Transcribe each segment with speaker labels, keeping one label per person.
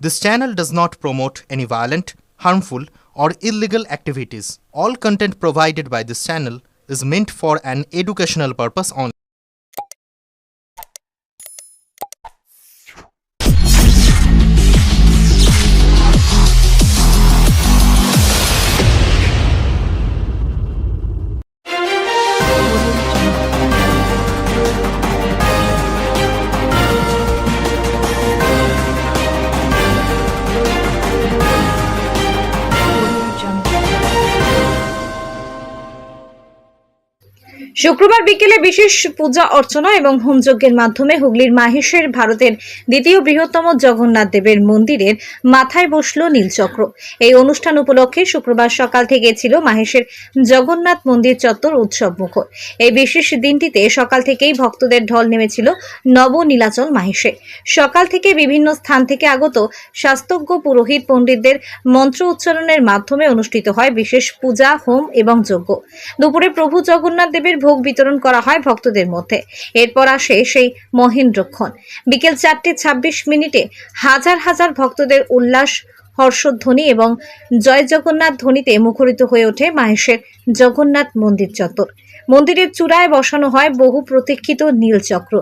Speaker 1: This channel does not promote any violent, harmful, or illegal activities. All content provided by this channel is meant for an educational purpose only.
Speaker 2: শুক্রবার বিকেলে বিশেষ পূজা অর্চনা এবং হোমযজ্ঞের মাধ্যমে হুগলির মাহেশের ভারতের দ্বিতীয় বৃহত্তম জগন্নাথ দেবের মন্দিরের মাথায় বসল নীলচক্র। এই অনুষ্ঠান উপলক্ষে শুক্রবার সকাল থেকে ছিল মাহেশের জগন্নাথ মন্দির চত্বর উৎসব মুখর। এই বিশেষ দিনটিতে সকাল থেকেই ভক্তদের ঢল নেমেছিল নব নীলাচল মাহেশে। সকাল থেকে বিভিন্ন স্থান থেকে আগত শাস্ত্রজ্ঞ পুরোহিত পণ্ডিতদের মন্ত্র উচ্চারণের মাধ্যমে অনুষ্ঠিত হয় বিশেষ পূজা, হোম এবং যজ্ঞ। দুপুরে প্রভু জগন্নাথ দেবের ভোগ বিতরণ করা হয় ভক্তদের মধ্যে। এরপর আসে সেই মহেন্দ্রক্ষণ। বিকেল 4:26 হাজার হাজার ভক্তদের উল্লাস, হর্ষধ্বনি এবং জয় জগন্নাথ ধ্বনিতে মুখরিত হয়ে ওঠে মাহেশের জগন্নাথ মন্দির চত্বর। মন্দিরের চূড়ায় বসানো হয় বহু প্রতীক্ষিত নীলচক্র,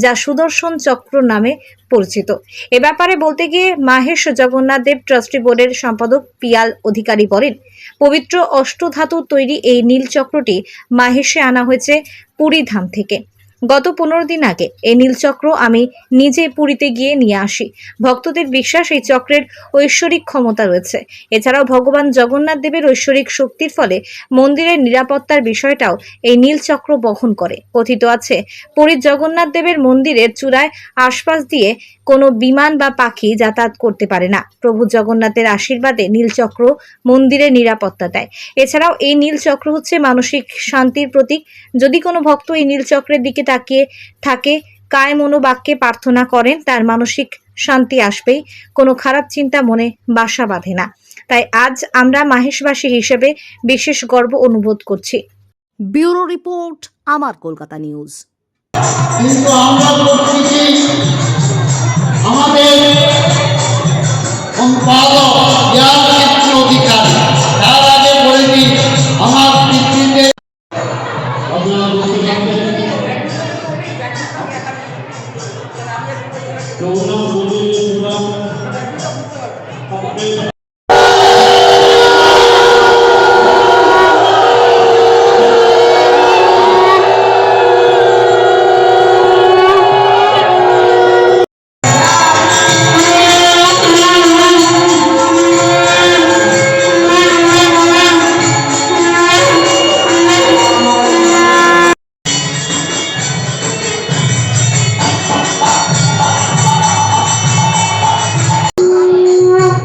Speaker 2: যা সুদর্শন চক্র নামে পরিচিত। এ ব্যাপারে বলতে গিয়ে মাহেশ জগন্নাথ দেব ট্রাস্টি বোর্ডের সম্পাদক পিয়াল অধিকারী বলেন, পবিত্র অষ্টধাতুর তৈরি এই নীলচক্রটি মাহেশে আনা হয়েছে পুরী ধাম থেকে। গত 15 দিন আগে এই নীলচক্র আমি নিজে পুরীতে গিয়ে নিয়ে আসি। ভক্তদের বিশ্বাস এই চক্রের ঐশ্বরিক ক্ষমতা রয়েছে। এছাড়াও ভগবান জগন্নাথ দেবের ঐশ্বরিক শক্তির ফলে মন্দিরের নিরাপত্তার বিষয়টাও এই নীলচক্র বহন করে। কথিত আছে, পুরীর জগন্নাথ দেবের মন্দিরের চূড়ায় আশপাশ দিয়ে কোনো বিমান বা পাখি যাতায়াত করতে পারে না। প্রভু জগন্নাথের আশীর্বাদে নীলচক্র মন্দিরের নিরাপত্তা দেয়। এছাড়াও এই নীলচক্র হচ্ছে মানসিক শান্তির প্রতীক। যদি কোনো ভক্ত এই নীলচক্রের দিকে তাকিয়ে থাকে, কায় মনোবাক্যে প্রার্থনা করেন, তার মানসিক শান্তি আসবেই, কোনো খারাপ চিন্তা মনে বাসা বাঁধে না। তাই আজ আমরা মাহেশবাসী হিসেবে বিশেষ গর্ব অনুভব করছি।
Speaker 3: ব্যুরো রিপোর্ট, আমার কলকাতা নিউজ।
Speaker 4: কিন্তু আমরা করছি আমাদের সম্পাদক জ্ঞান অধিকারী, তার আগে বলেছি আমার পৃথিবীতে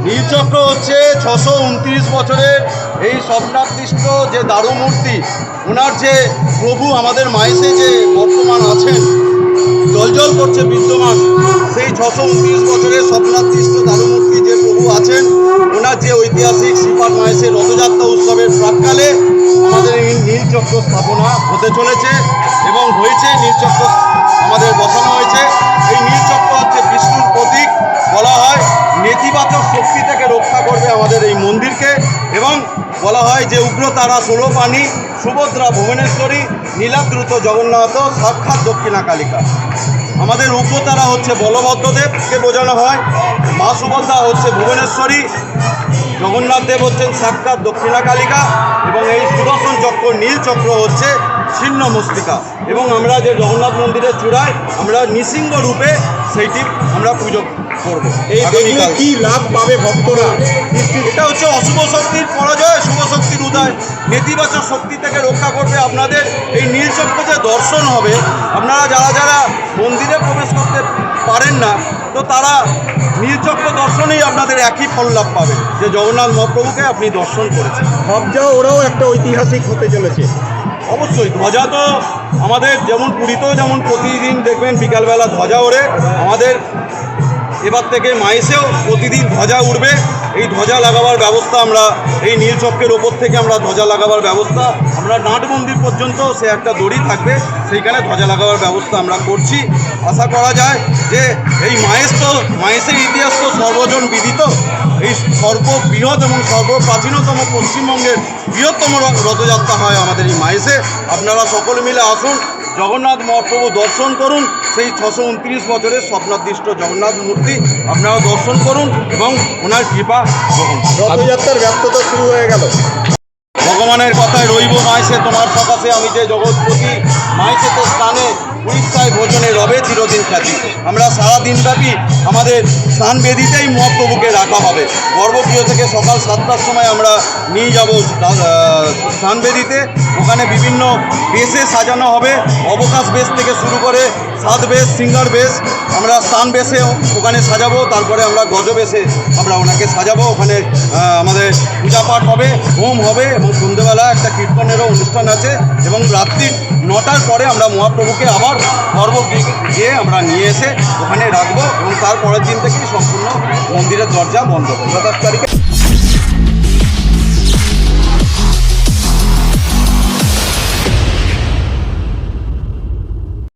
Speaker 5: নীলচক্র হচ্ছে 629 বছরের এই স্বপ্নাদৃষ্ট যে দারু মূর্তি, ওনার যে প্রভু আমাদের মায়েসে যে বর্তমান আছেন, জলজল করছে বিদ্যমান, সেই 629 বছরের স্বপ্নাদৃষ্ট দারু মূর্তি যে প্রভু আছেন, ওনার যে ঐতিহাসিক শ্রীপাদ মায়েসের রথযাত্রা উৎসবের প্রাক্কালে আমাদের এই নীলচক্র স্থাপনা হতে চলেছে এবং হয়েছে। নীলচক্র আমাদের বসানো হয়েছে। এই নীলচক্র হচ্ছে বিষ্ণুর প্রতীক। বলা হয় নেতিবাচক শক্তি থেকে রক্ষা করবে আমাদের এই মন্দিরকে, এবং বলা হয় যে উগ্রতারা ষোলপাণি, সুভদ্রা ভুবনেশ্বরী, নীলাদ্রুত জগন্নাথ সাক্ষাৎ দক্ষিণা কালিকা। আমাদের উগ্রতারা হচ্ছে বলভদ্রদেবকে বোঝানো হয়, মা সুভদ্রা হচ্ছে ভুবনেশ্বরী, জগন্নাথ দেব হচ্ছেন সাক্ষাৎ দক্ষিণা কালিকা, এবং এই সুদর্শন চক্র নীলচক্র হচ্ছে ছিন্ন মস্তিকা। এবং আমরা যে জগন্নাথ মন্দিরের চূড়ায় আমরা নৃসিংহ রূপে সেইটি আমরা পুজো করব। এই দেখলে কি লাভ পাবে ভক্তরা? এটা হচ্ছে অশুভ শক্তির পরাজয়, শুভ শক্তির উদয়। নেতিবাচক শক্তি থেকে রক্ষা করবে আপনাদের এই নীলচক্র যে দর্শন হবে। আপনারা যারা যারা মন্দিরে প্রবেশ করতে পারেন না, তো তারা নীলচক্র দর্শনেই আপনাদের একই ফল লাভ পাবে যে জগন্নাথ মহাপ্রভুকে আপনি দর্শন করেছেন। ধ্বজা ওরাও একটা ঐতিহাসিক হতে চলেছে। অবশ্যই ধ্বজা তো আমাদের যেমন পুরীতেও যেমন প্রতিদিন দেখবেন বিকালবেলা ধ্বজা ওড়ে, আমাদের এবার থেকে মাইসেও প্রতিদিন ধ্বজা উঠবে। এই ধ্বজা লাগাবার ব্যবস্থা আমরা এই নীল চক্রের ওপর থেকে আমরা ধ্বজা লাগাবার ব্যবস্থা আমরা নাট মন্দির পর্যন্ত সে একটা দড়ি থাকবে, সেইখানে ধ্বজা লাগাবার ব্যবস্থা আমরা করছি। আশা করা যায় যে এই মাইসের ইতিহাস তো সর্বজন বিদিত। এই সর্ববৃহৎ এবং সর্বপ্রাচীনতম পশ্চিমবঙ্গের বৃহত্তম রথযাত্রা হয় আমাদের এই মাইসে। আপনারা সকলে মিলে আসুন, জগন্নাথ মহাপ্রভু দর্শন করুন। সেই 629 বছরের স্বপ্নাদিষ্ট জগন্নাথ মূর্তি আপনারা দর্শন করুন এবং ওনার কৃপা গ্রহণ করুন।
Speaker 6: রথযাত্রার ব্যস্ততা শুরু হয়ে গেল।
Speaker 5: ভগবানের কথায় রইব মাইসে তোমার সকাশে, আমি যে জগৎপতি মাইসেতে স্থানে উড়িষ্যায় ভোজনে রবে চিরদিন খ্যাতি। আমরা সারা দিনব্যাপী আমাদের স্নান বেদিতেই মহাপ্রভুকে রাখা হবে। গর্ভগৃহ থেকে সকাল 7টার সময় আমরা নিয়ে যাব স্নান বেদিতে। ওখানে বিভিন্ন বেশে সাজানো হবে, অবকাশ বেশ থেকে শুরু করে সাত বেশ, সিঙ্গার বেশ, আমরা স্থান বেশে ওখানে সাজাবো। তারপরে আমরা গজ বেশে আমরা ওনাকে সাজাবো। ওখানে আমাদের পূজা পাঠ হবে, হোম হবে এবং সন্ধ্যেবেলা একটা কীর্তনেরও অনুষ্ঠান আছে এবং রাত্রি 9টার পরে আমরা মহাপ্রভুকে আবার গর্ভগৃহে আমরা নিয়ে এসে ওখানে রাখবো এবং তারপরের দিন থেকেই সম্পূর্ণ মন্দিরের দরজা বন্ধ হবে। 27 তারিখে